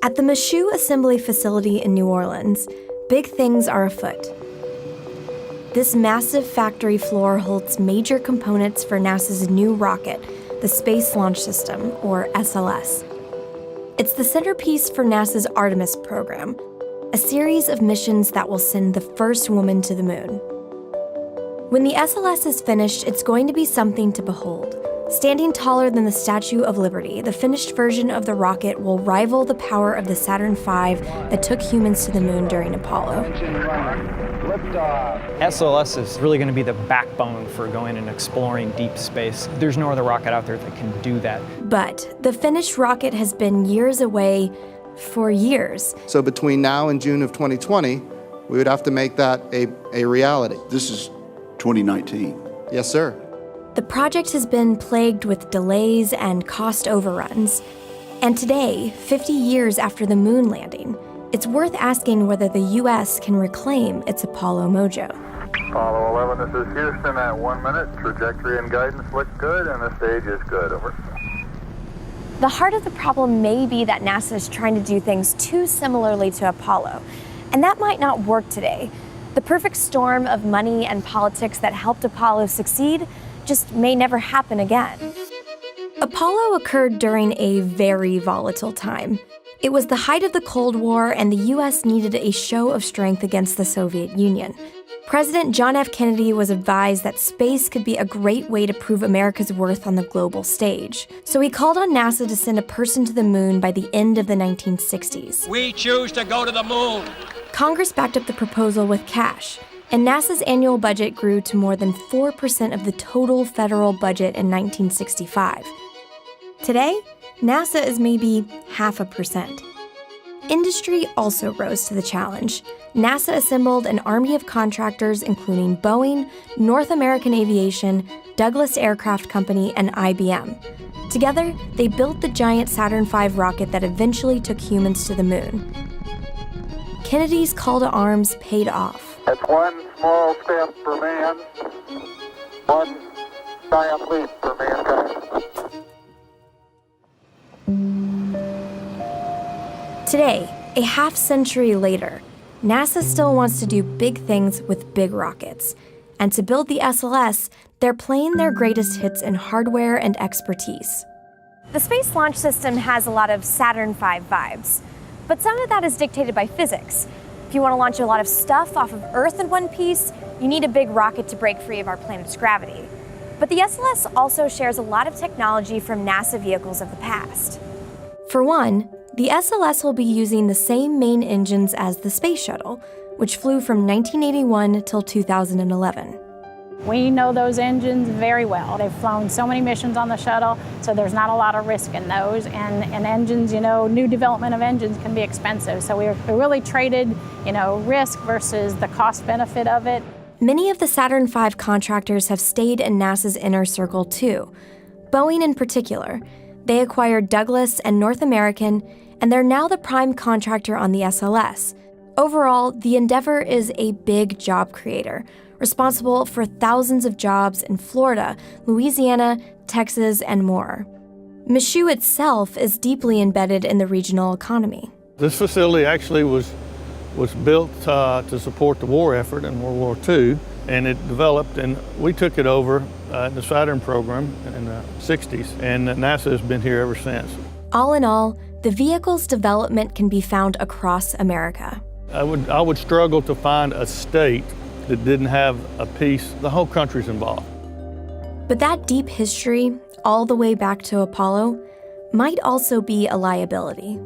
At the Michoud Assembly Facility in New Orleans, big things are afoot. This massive factory floor holds major components for NASA's new rocket, the Space Launch System, or SLS. It's the centerpiece for NASA's Artemis program, a series of missions that will send the first woman to the moon. When the SLS is finished, it's going to be something to behold. Standing taller than the Statue of Liberty, the finished version of the rocket will rival the power of the Saturn V that took humans to the moon during Apollo. SLS is really going to be the backbone for going and exploring deep space. There's no other rocket out there that can do that. But the finished rocket has been years away for years. So between now and June of 2020, we would have to make that a reality. This is 2019. Yes, sir. The project has been plagued with delays and cost overruns. And today, 50 years after the moon landing, it's worth asking whether the U.S. can reclaim its Apollo mojo. Apollo 11, this is Houston at 1 minute. Trajectory and guidance look good, and the stage is good. Over. The heart of the problem may be that NASA is trying to do things too similarly to Apollo, and that might not work today. The perfect storm of money and politics that helped Apollo succeed just may never happen again. Apollo occurred during a very volatile time. It was the height of the Cold War, and the U.S. needed a show of strength against the Soviet Union. President John F. Kennedy was advised that space could be a great way to prove America's worth on the global stage. So he called on NASA to send a person to the moon by the end of the 1960s. We choose to go to the moon. Congress backed up the proposal with cash, and NASA's annual budget grew to more than 4% of the total federal budget in 1965. Today, NASA is maybe 0.5%. Industry also rose to the challenge. NASA assembled an army of contractors including Boeing, North American Aviation, Douglas Aircraft Company, and IBM. Together, they built the giant Saturn V rocket that eventually took humans to the moon. Kennedy's call to arms paid off. That's one small step for man, one giant leap for mankind. Today, a half-century later, NASA still wants to do big things with big rockets. And to build the SLS, they're playing their greatest hits in hardware and expertise. The Space Launch System has a lot of Saturn V vibes, but some of that is dictated by physics. If you want to launch a lot of stuff off of Earth in one piece, you need a big rocket to break free of our planet's gravity. But the SLS also shares a lot of technology from NASA vehicles of the past. For one, the SLS will be using the same main engines as the Space Shuttle, which flew from 1981 till 2011. We know those engines very well. They've flown so many missions on the shuttle, so there's not a lot of risk in those. And engines, new development of engines can be expensive. So we really traded, risk versus the cost benefit of it. Many of the Saturn V contractors have stayed in NASA's inner circle too. Boeing in particular. They acquired Douglas and North American, and they're now the prime contractor on the SLS. Overall, the Endeavour is a big job creator, responsible for thousands of jobs in Florida, Louisiana, Texas, and more. Michoud itself is deeply embedded in the regional economy. This facility actually was built to support the war effort in World War II, and it developed, and we took it over in the Saturn program in the 60s, and NASA has been here ever since. All in all, the vehicle's development can be found across America. I would struggle to find a state that didn't have a piece. The whole country's involved. But that deep history, all the way back to Apollo, might also be a liability.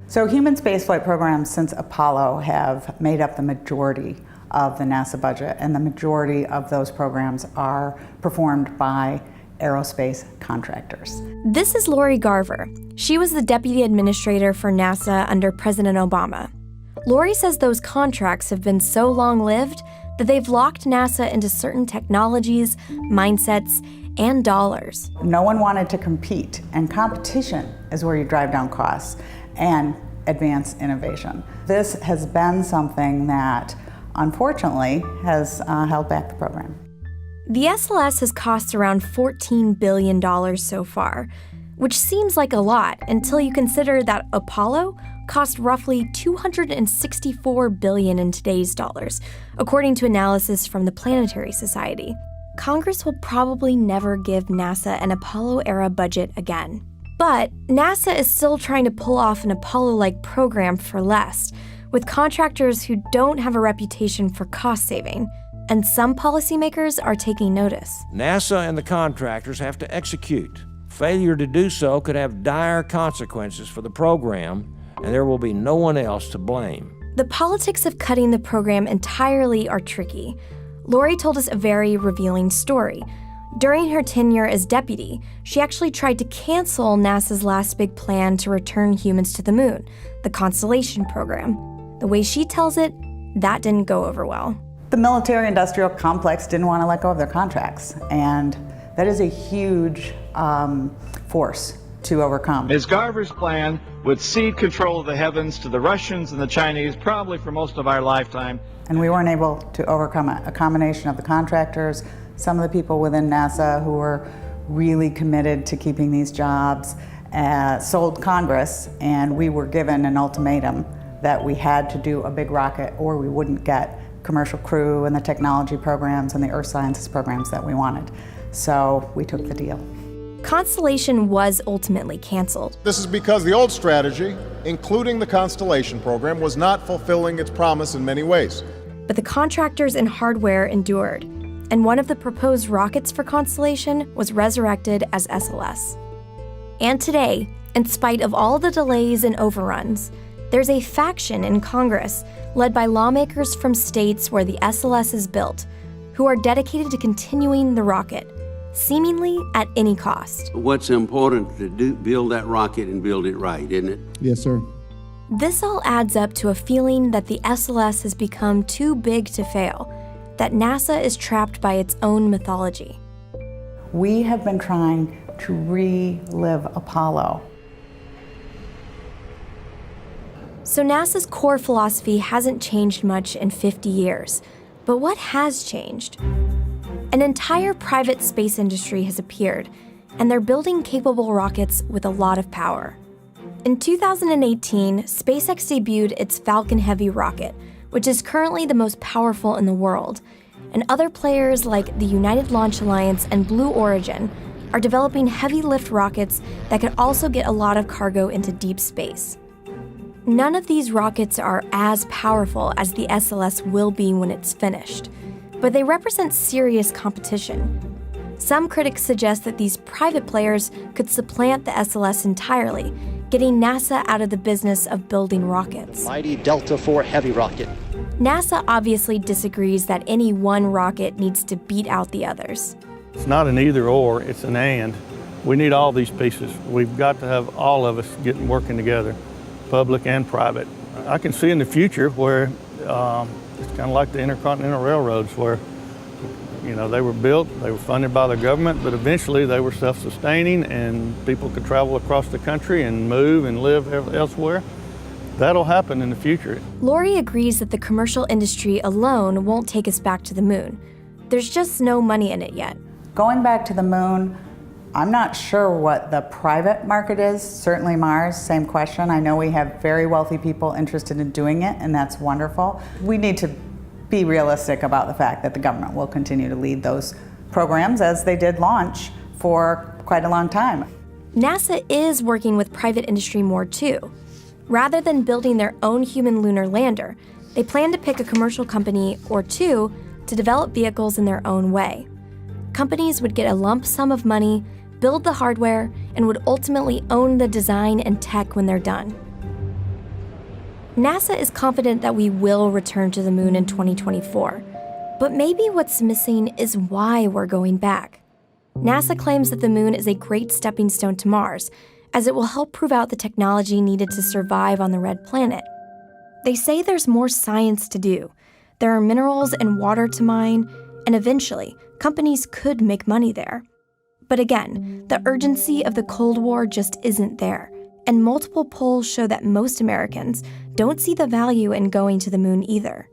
So human spaceflight programs since Apollo have made up the majority of the NASA budget, and the majority of those programs are performed by aerospace contractors. This is Lori Garver. She was the deputy administrator for NASA under President Obama. Lori says those contracts have been so long-lived that they've locked NASA into certain technologies, mindsets, and dollars. No one wanted to compete, and competition is where you drive down costs and advance innovation. This has been something that, unfortunately, has held back the program. The SLS has cost around $14 billion so far, which seems like a lot until you consider that Apollo cost roughly $264 billion in today's dollars, according to analysis from the Planetary Society. Congress will probably never give NASA an Apollo-era budget again. But NASA is still trying to pull off an Apollo-like program for less, with contractors who don't have a reputation for cost saving. And some policymakers are taking notice. NASA and the contractors have to execute. Failure to do so could have dire consequences for the program, and there will be no one else to blame. The politics of cutting the program entirely are tricky. Lori told us a very revealing story. During her tenure as deputy, she actually tried to cancel NASA's last big plan to return humans to the moon, the Constellation program. The way she tells it, that didn't go over well. The military-industrial complex didn't want to let go of their contracts, and that is a huge force to overcome. Ms. Garver's plan would cede control of the heavens to the Russians and the Chinese probably for most of our lifetime. And we weren't able to overcome it. A combination of the contractors, some of the people within NASA who were really committed to keeping these jobs, sold Congress, and we were given an ultimatum that we had to do a big rocket or we wouldn't get commercial crew and the technology programs and the earth sciences programs that we wanted. So we took the deal. Constellation was ultimately canceled. This is because the old strategy, including the Constellation program, was not fulfilling its promise in many ways. But the contractors and hardware endured, and one of the proposed rockets for Constellation was resurrected as SLS. And today, in spite of all the delays and overruns, there's a faction in Congress led by lawmakers from states where the SLS is built, who are dedicated to continuing the rocket, seemingly at any cost. What's important to build that rocket and build it right, isn't it? Yes, sir. This all adds up to a feeling that the SLS has become too big to fail, that NASA is trapped by its own mythology. We have been trying to relive Apollo. So NASA's core philosophy hasn't changed much in 50 years. But what has changed? An entire private space industry has appeared, and they're building capable rockets with a lot of power. In 2018, SpaceX debuted its Falcon Heavy rocket, which is currently the most powerful in the world, and other players like the United Launch Alliance and Blue Origin are developing heavy lift rockets that could also get a lot of cargo into deep space. None of these rockets are as powerful as the SLS will be when it's finished, but they represent serious competition. Some critics suggest that these private players could supplant the SLS entirely, getting NASA out of the business of building rockets. Mighty Delta IV Heavy rocket. NASA obviously disagrees that any one rocket needs to beat out the others. It's not an either or, it's an and. We need all these pieces. We've got to have all of us working together, public and private. I can see in the future where it's kind of like the intercontinental railroads where, you know, they were built, they were funded by the government, but eventually they were self-sustaining and people could travel across the country and move and live elsewhere. That'll happen in the future. Lori agrees that the commercial industry alone won't take us back to the moon. There's just no money in it yet. Going back to the moon, I'm not sure what the private market is. Certainly Mars, same question. I know we have very wealthy people interested in doing it, and that's wonderful. We need to be realistic about the fact that the government will continue to lead those programs as they did launch for quite a long time. NASA is working with private industry more too. Rather than building their own human lunar lander, they plan to pick a commercial company or two to develop vehicles in their own way. Companies would get a lump sum of money, build the hardware, and would ultimately own the design and tech when they're done. NASA is confident that we will return to the moon in 2024, but maybe what's missing is why we're going back. NASA claims that the moon is a great stepping stone to Mars, as it will help prove out the technology needed to survive on the red planet. They say there's more science to do. There are minerals and water to mine, and eventually, companies could make money there. But again, the urgency of the Cold War just isn't there, and multiple polls show that most Americans don't see the value in going to the moon either.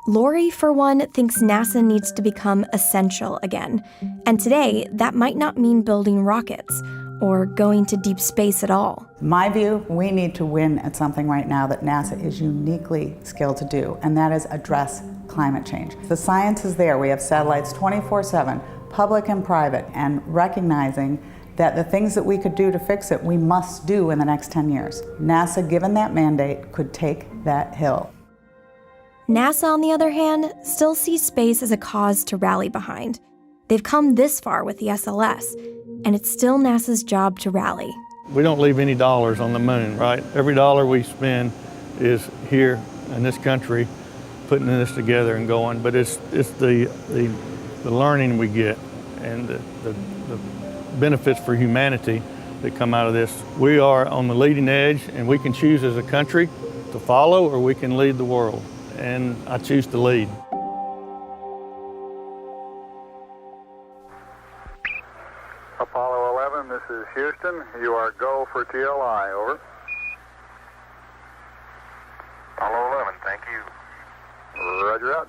Lori, for one, thinks NASA needs to become essential again, and today that might not mean building rockets or going to deep space at all. My view, we need to win at something right now that NASA is uniquely skilled to do, and that is address climate change. The science is there. We have satellites 24/7, public and private, and recognizing that the things that we could do to fix it, we must do in the next 10 years. NASA, given that mandate, could take that hill. NASA, on the other hand, still sees space as a cause to rally behind. They've come this far with the SLS, and it's still NASA's job to rally. We don't leave any dollars on the moon, right? Every dollar we spend is here in this country, putting this together and going, but it's the learning we get and the benefits for humanity that come out of this. We are on the leading edge, and we can choose as a country to follow, or we can lead the world, and I choose to lead. Apollo 11, this is Houston. You are go for TLI, over. Apollo 11, thank you. Roger out.